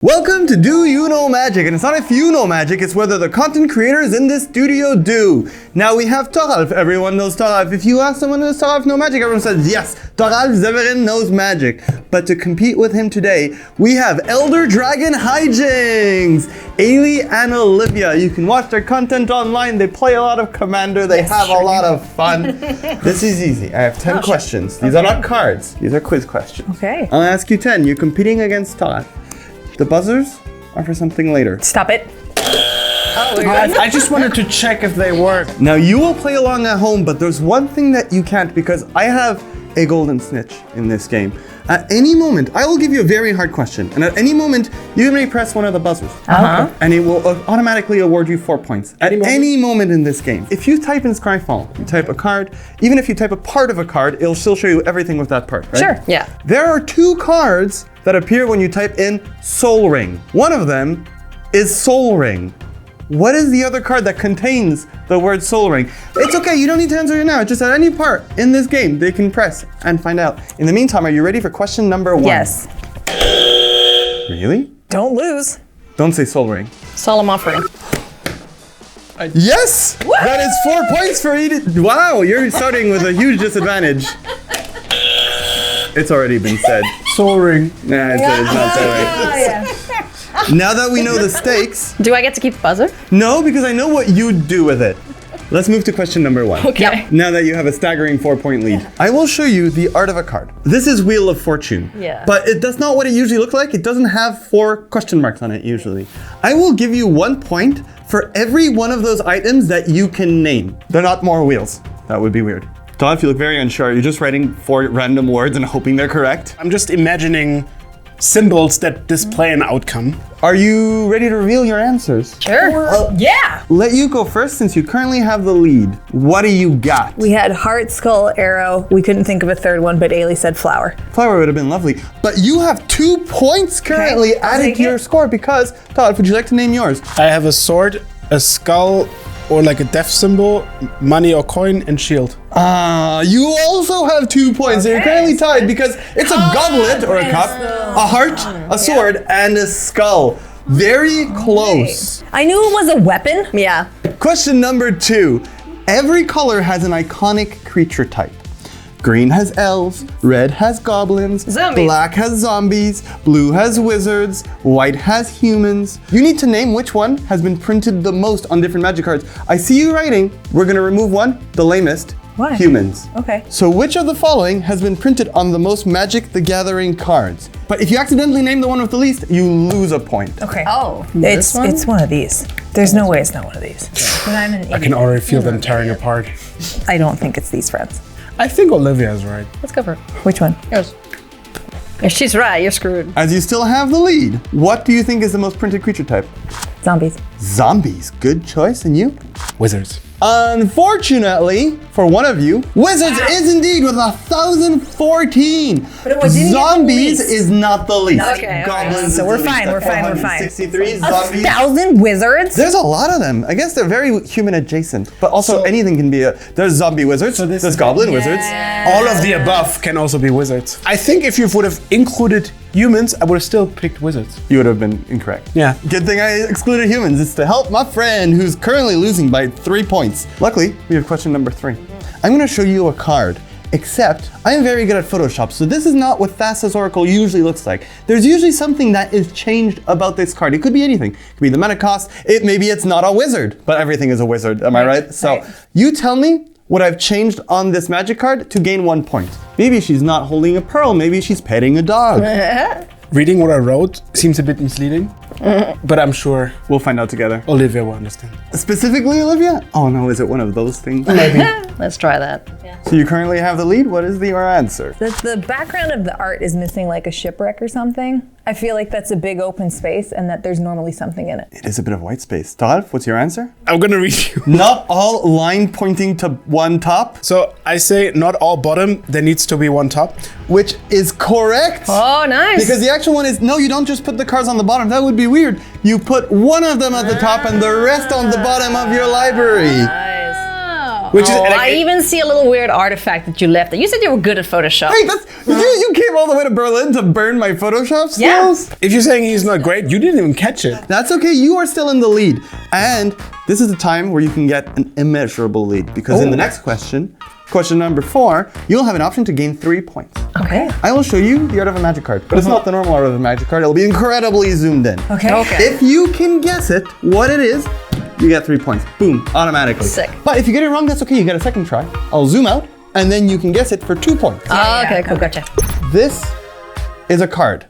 Welcome to Do You Know Magic, and it's not if you know magic, it's whether the content creators in this studio do. Now we have Thoralf, everyone knows Thoralf. If you ask someone, does Thoralf know magic? Everyone says, yes, Thoralf Severin knows magic. But to compete with him today, we have Elder Dragon Hijinks, Eilidh and Olivia. You can watch their content online, they play a lot of Commander, they have a lot of fun. This is easy, I have 10 questions. These are not cards, these are quiz questions. Okay. I'll ask you 10, you're competing against Thoralf. The buzzers are for something later. Stop it. I just wanted to check if they work. Now you will play along at home, but there's one thing that you can't because I have a golden snitch in this game. At any moment, I will give you a very hard question, and at any moment, you may press one of the buzzers. And it will automatically award you 4 points. At any moment in this game. If you type in Scryfall, you type a card, even if you type a part of a card, it'll still show you everything with that part, right? Sure. Yeah. There are 2 cards that appear when you type in Soul Ring. One of them is Soul Ring. What is the other card that contains the word Soul Ring? It's okay, you don't need to answer it now. Just at any part in this game, they can press and find out. In the meantime, are you ready for question number 1? Yes. Really? Don't lose. Don't say Soul Ring. Solemn offering. Yes! Woo! That is 4 points for Eilidh. Wow, you're starting with a huge disadvantage. It's already been said. Soul Ring. Nah, it's not Soul Ring. Now that we know the stakes, Do I get to keep the buzzer? no, because I know what you'd do with it. Let's move to question number 1. Okay. Now that you have a staggering 4-point lead, I will show you the art of a card. This is Wheel of Fortune. Yeah. But that's not what it usually looks like. It doesn't have 4 question marks on it usually. I will give you 1 point for every one of those items that you can name. They're not more wheels. That would be weird. Todd, you look very unsure. You're just writing 4 random words and hoping they're correct. I'm just imagining symbols that display an outcome. Are you ready to reveal your answers? Sure. Yeah. Let you go first since you currently have the lead. What do you got? We had heart, skull, arrow. We couldn't think of a third one, but Eilidh said flower. Flower would have been lovely. But you have 2 points currently I'll added take to your it. score because, Todd, would you like to name yours? I have a sword, a skull, or like a death symbol, money or coin, and shield. You also have 2 points. So you're currently tied because it's a goblet or a cup, a heart, a sword, and a skull. Very close. I knew it was a weapon. Yeah. Question number 2. Every color has an iconic creature type. Green has elves, red has goblins, Zombies. black has zombies, blue has wizards, white has humans. You need to name which one has been printed the most on different magic cards. I see you writing. We're gonna remove one, the lamest, Why? humans. Okay. So which of the following has been printed on the most Magic the Gathering cards? But if you accidentally name the one with the least, you lose a point. Okay. Oh. It's one of these. There's no way it's not one of these. But I'm an idiot. I can already feel them tearing apart. I don't think it's these friends. I think Olivia is right. Let's go for it. Which one? Yours. If she's right, you're screwed. As you still have the lead, what do you think is the most printed creature type? Zombies. Zombies, good choice, and you? Wizards. Unfortunately, for one of you, Wizards is indeed with 1,014. But it was in the Zombies least. is not the least. Okay, Goblins So is we're the fine, least we're at fine, we're fine. 463. Zombies. 1,000 wizards? There's a lot of them. I guess they're very human adjacent, but also anything can be there's zombie wizards, there's goblin wizards. All of the above can also be wizards. I think if you would have included humans, I would have still picked wizards. You would have been incorrect. Yeah. Good thing I excluded humans. It's to help my friend who's currently losing by 3 points. Luckily, we have question number 3. I'm gonna show you a card, except I am very good at Photoshop, so this is not what Thassa's Oracle usually looks like. There's usually something that is changed about this card. It could be anything. It could be the mana cost. Maybe it's not a wizard, but everything is a wizard, am I right? So you tell me what I've changed on this magic card to gain 1 point. Maybe she's not holding a pearl, maybe she's petting a dog. Reading what I wrote seems a bit misleading, but I'm sure We'll find out together. Olivia will understand. Specifically, Olivia? Oh no, is it one of those things? Let's try that. So you currently have the lead. What is your answer? The background of the art is missing like a shipwreck or something. I feel like that's a big open space and that there's normally something in it. It is a bit of white space. Thoralf, what's your answer? I'm gonna read you. Not all line pointing to one top, So I say not all bottom, there needs to be one top. which is correct. Oh, nice. Because the actual one is, no, you don't just put the cards on the bottom. That would be weird. You put one of them at the top and the rest on the bottom of your library. Nice. Which is Oh, I even see a little weird artifact that you left. You said you were good at Photoshop. Hey, you came all the way to Berlin to burn my Photoshop skills? if you're saying he's not great, you didn't even catch it. That's okay, you are still in the lead. And this is the time where you can get an immeasurable lead because in the next question, question number 4, you'll have an option to gain 3 points. Okay. I will show you the art of a magic card, but it's not the normal art of a magic card. It'll be incredibly zoomed in. Okay. If you can guess it, what it is, you get 3 points. Boom, automatically. Sick. But if you get it wrong, that's okay. You get a second try. I'll zoom out, and then you can guess it for 2 points. Oh, okay, cool, gotcha. This is a card.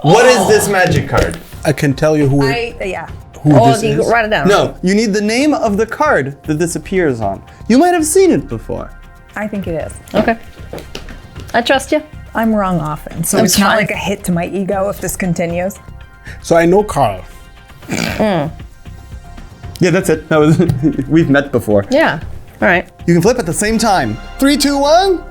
What is this magic card? I can tell you who Oh, this you is. write it down. No, you need the name of the card that this appears on. You might have seen it before. I think it is. Okay. I trust you. I'm wrong often, so That's it's not fine. like a hit to my ego if this continues. So I know Carl. Yeah, that's it. That was we've met before. Yeah. All right. You can flip at the same time. 3, 2, 1.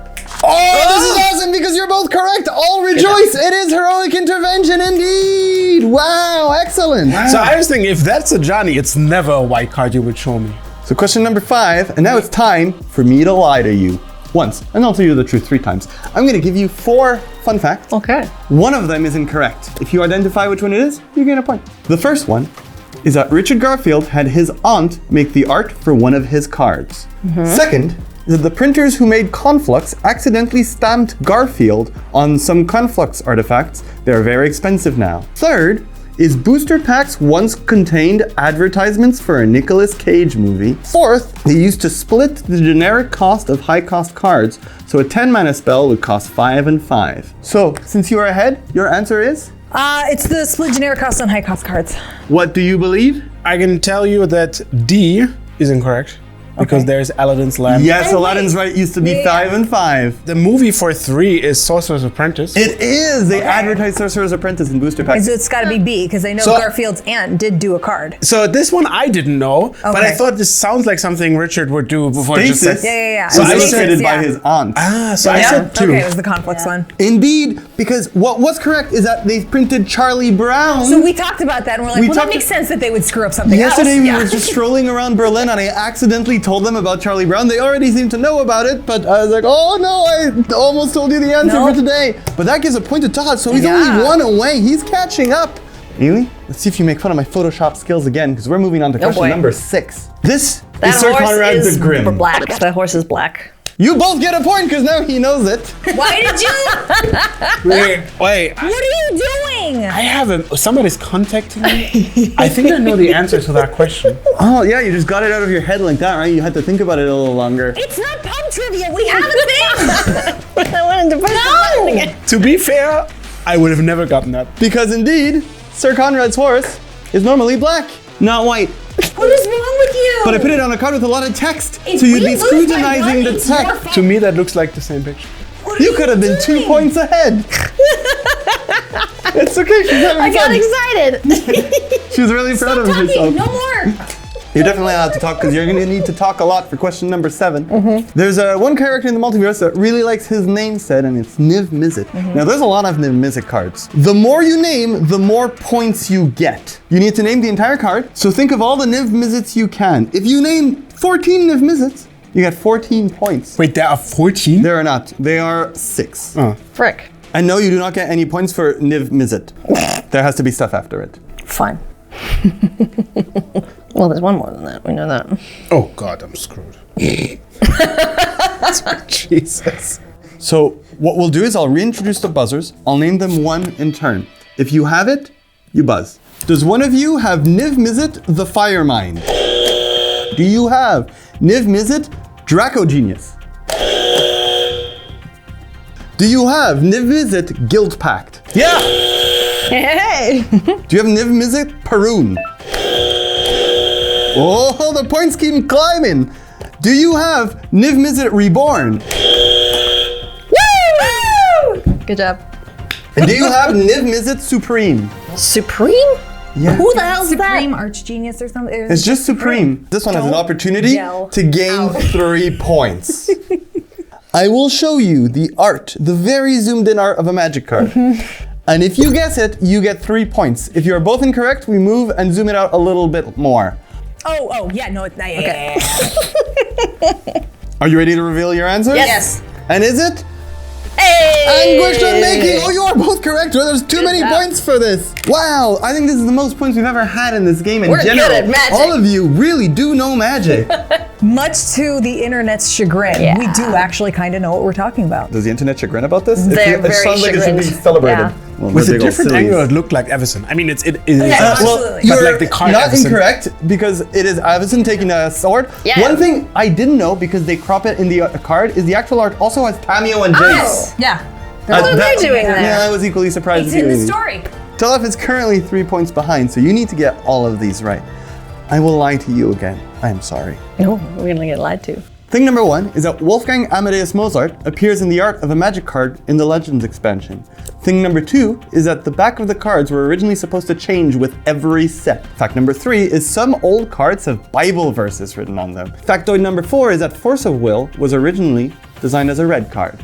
Oh, this is awesome because you're both correct. All rejoice. It is heroic intervention indeed. Wow, excellent. So I was thinking, if that's a Johnny, it's never a white card you would show me. So question number 5, and now it's time for me to lie to you. Once, and I'll tell you the truth 3 times. I'm gonna give you 4 fun facts. Okay. One of them is incorrect. If you identify which one it is, you gain a point. The first one is that Richard Garfield had his aunt make the art for one of his cards. Second is that the printers who made Conflux accidentally stamped Garfield on some Conflux artifacts. They're very expensive now. Third is booster packs once contained advertisements for a Nicolas Cage movie. Fourth, they used to split the generic cost of high-cost cards, so a 10-mana spell would cost 5 and 5. So, since you are ahead, your answer is? It's the split generic cost on high cost cards. What do you believe? I can tell you that D is incorrect because there's Aladdin's lamp. Yes, Oh, Aladdin's wait. right used to be Yeah. 5 and 5. The movie for 3 is Sorcerer's Apprentice. It is! They advertised Sorcerer's Apprentice in booster packs. So it's got to be B because I know So- Garfield's aunt did do a card. So this one I didn't know, but I Okay. thought this sounds like something Richard would do before it just Stasis. said. Yeah. So So I illustrated said- by yeah. his aunt. So I Yeah. said 2. Okay, it was the conflicts one. Indeed, because what was correct is that they printed Charlie Brown. So we talked about that and we're like, We well, that talked- makes sense that they would screw up something Yesterday else. we were just strolling around Berlin and I accidentally told them about Charlie Brown. They already seemed to know about it, but I was like, oh no, I almost told you the answer Nope. for today. But that gives a point to Todd, so he's Yeah. only 1 away. He's catching up. Eilidh, let's see if you make fun of my Photoshop skills again, because we're moving on to question boy. number 6. This That is Sir horse Conrad is the Grim. black. That horse is black. You both get a point because now he knows it. Why did you? Wait, What are you doing? I have somebody's contacting me. I think I know the answer to that question. Oh yeah, you just got it out of your head like that, right? You had to think about it a little longer. It's not pub trivia. We have a thing. I wanted to press the button again. To be fair, I would have never gotten that. Because indeed, Sir Conrad's horse is normally black, not white. What is wrong with you? But I put it on a card with a lot of text, If so you'd we be lose by scrutinizing one, the it's your text. fault. To me, that looks like the same picture. What are You could have been 2 doing? points ahead. It's okay, she's having I got fun. excited. She's really proud Stop of talking. herself. No more. You're definitely allowed to talk because you're going to need to talk a lot for question number 7. There's one character in the multiverse that really likes his name said, and it's Niv Mizzet. Now, there's a lot of Niv Mizzet cards. The more you name, the more points you get. You need to name the entire card, so think of all the Niv Mizzets you can. If you name 14 Niv Mizzets, you get 14 points. Wait, there are 14? There are not. They are 6. Frick. And no, you do not get any points for Niv Mizzet. There has to be stuff after it. Fine. Well, there's one more than that. We know that. Oh God, I'm screwed. Jesus. So what we'll do is I'll reintroduce the buzzers. I'll name them one in turn. If you have it, you buzz. Does one of you have Niv Mizzet the Fire Mind? Do you have Niv Mizzet Draco Genius? Do you have Niv Mizzet Guild Pact? Yeah. Hey! Do you have Niv Mizzet Perun? Oh, the points keep climbing. Do you have Niv Mizzet Reborn? Woo! Good job. And do you have Niv Mizzet Supreme? Supreme? Yeah. Who the hell's Supreme that? Arch Genius or something. It's just Supreme. This one has an Don't opportunity yell to gain out. 3 points. I will show you the art, the very zoomed in art of a magic card. And if you guess it, you get 3 points. If you are both incorrect, we move and zoom it out a little bit more. Oh, yeah, no, it's not. Okay. Are you ready to reveal your answers? Yes. And is it? Hey! And question making! Oh, you are both correct. Well, there's too many job. points for this. Wow, I think this is the most points we've ever had in this game in We're general. good at magic. All of you really do know magic. Much to the internet's chagrin, Yeah. we do actually kind of know what we're talking about. Does the internet chagrin about this? They're it very sounds like it should be chagrined. celebrated. Yeah. Well, With they're a big old different sillies. angle, it looked like Everson. I mean, it is. absolutely. You're like the card not Everson. incorrect because it is Avison taking a sword. Yeah. One thing I didn't know because they crop it in the card is the actual art also has Tamio and Jace. Yeah. What are they doing there? Yeah, I was equally surprised It's as you. in the Eilidh. story. Thoralf is currently 3 points behind, so you need to get all of these right. I will lie to you again. I am sorry. No, we're gonna get lied to. Thing number 1 is that Wolfgang Amadeus Mozart appears in the art of a magic card in the Legends expansion. Thing number 2 is that the back of the cards were originally supposed to change with every set. Fact number 3 is some old cards have Bible verses written on them. Factoid number 4 is that Force of Will was originally designed as a red card.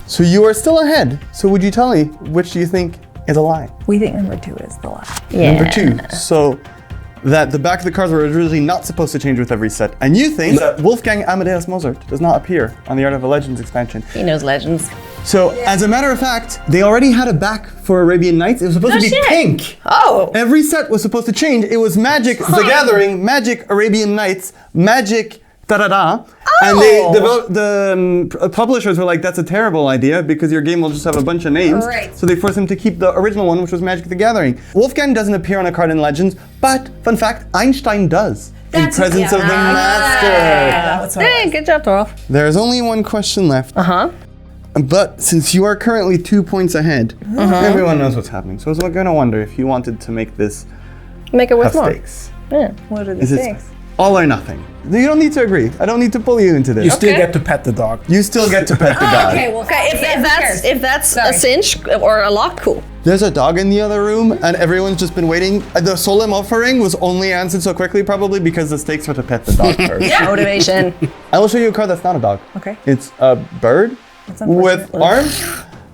So you are still ahead. So would you tell me which do you think is a lie? We think number 2 is the lie. Yeah. Number 2. So that the back of the cards were originally not supposed to change with every set. And you think that Wolfgang Amadeus Mozart does not appear on the Art of a Legends expansion. He knows legends. So, as a matter of fact, they already had a back for Arabian Nights. It was supposed to be shit. pink. Oh. Every set was supposed to change. It was Magic the Gathering, Magic Arabian Nights, Magic da-da-da. And the publishers were like, that's a terrible idea because your game will just have a bunch of names. Right. So they forced him to keep the original one, which was Magic the Gathering. Wolfgang doesn't appear on a card in Legends, but, fun fact, Einstein does. In presence of the Master. Hey, good job, Thoralf. There's only one question left. Uh-huh. But since you are currently 2 points ahead, everyone knows what's happening. So I was going to wonder if you wanted to make this Make it worth have more. stakes. Yeah. What are the Is it stakes? all or nothing? You don't need to agree. I don't need to pull you into this. You still Okay. get to pet the dog. You still get to pet the dog. Okay, well, Okay, if that's a Sorry. cinch or a lock, cool. There's a dog in the other room, and everyone's just been waiting. The solemn offering was only answered so quickly, probably because the stakes were to pet the dog first. Motivation. I will show you a card that's not a dog. Okay. It's a bird with arms.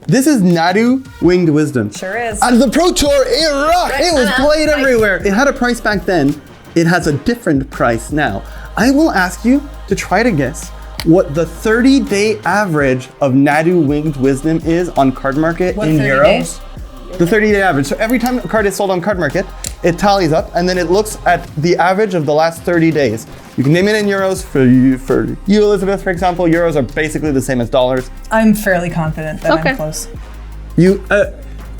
This is Nadu Winged Wisdom. Sure is. And the Pro Tour era, it was played everywhere. It had a price back then. It has a different price now. I will ask you to try to guess what the 30-day average of Nadu Winged Wisdom is on Cardmarket What, in 30 euros. days? The 30-day average. So every time a card is sold on Cardmarket, it tallies up and then it looks at the average of the last 30 days. You can name it in euros. For you, Elizabeth, for example, euros are basically the same as dollars. I'm fairly confident that Okay. I'm close. You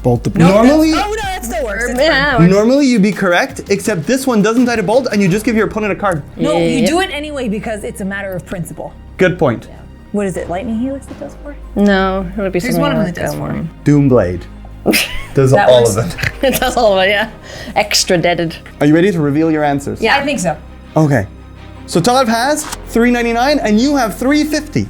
Bolt the normally. Oh, no, that still works. It's fine. Yeah. Normally you'd be correct, except this one doesn't die to bold, and you just give your opponent a card. No, Yeah. you do it anyway because it's a matter of principle. Good point. What is it, Lightning Helix that does for? No, it would be There's something one of them like that does that for one. Doomblade. Does That all works. of it. It does all of it, yeah. Extra deaded. Are you ready to reveal your answers? Yeah. I think so. Okay. So Thoralf has $3.99 and you have $3.50.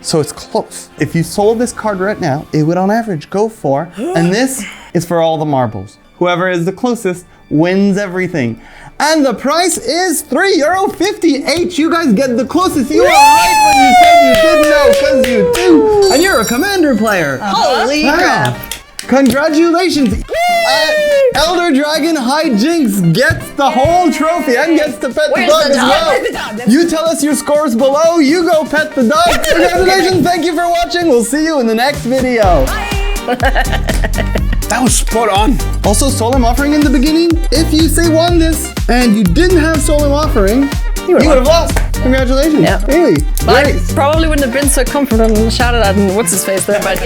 So it's close. If you sold this card right now, it would on average go for, and this is for all the marbles. Whoever is the closest wins everything. And the price is €3.58. You guys get the closest. You are right when you said you didn't know, because you do. And you're a commander player. Holy Wow. crap. Congratulations! Elder Dragon Hijinks gets the whole trophy and gets to pet the Where's dog the as dog? well. Where's the dog? That's- You tell us your scores below. You go pet the dog. Congratulations! Thank you for watching. We'll see you in the next video. That was spot on. Also, Solemn Offering in the beginning. If you say won this and you didn't have Solemn Offering, you would have lost. Congratulations. Yeah. Really. I Great. probably wouldn't have been so confident and shouted at what's his face there, but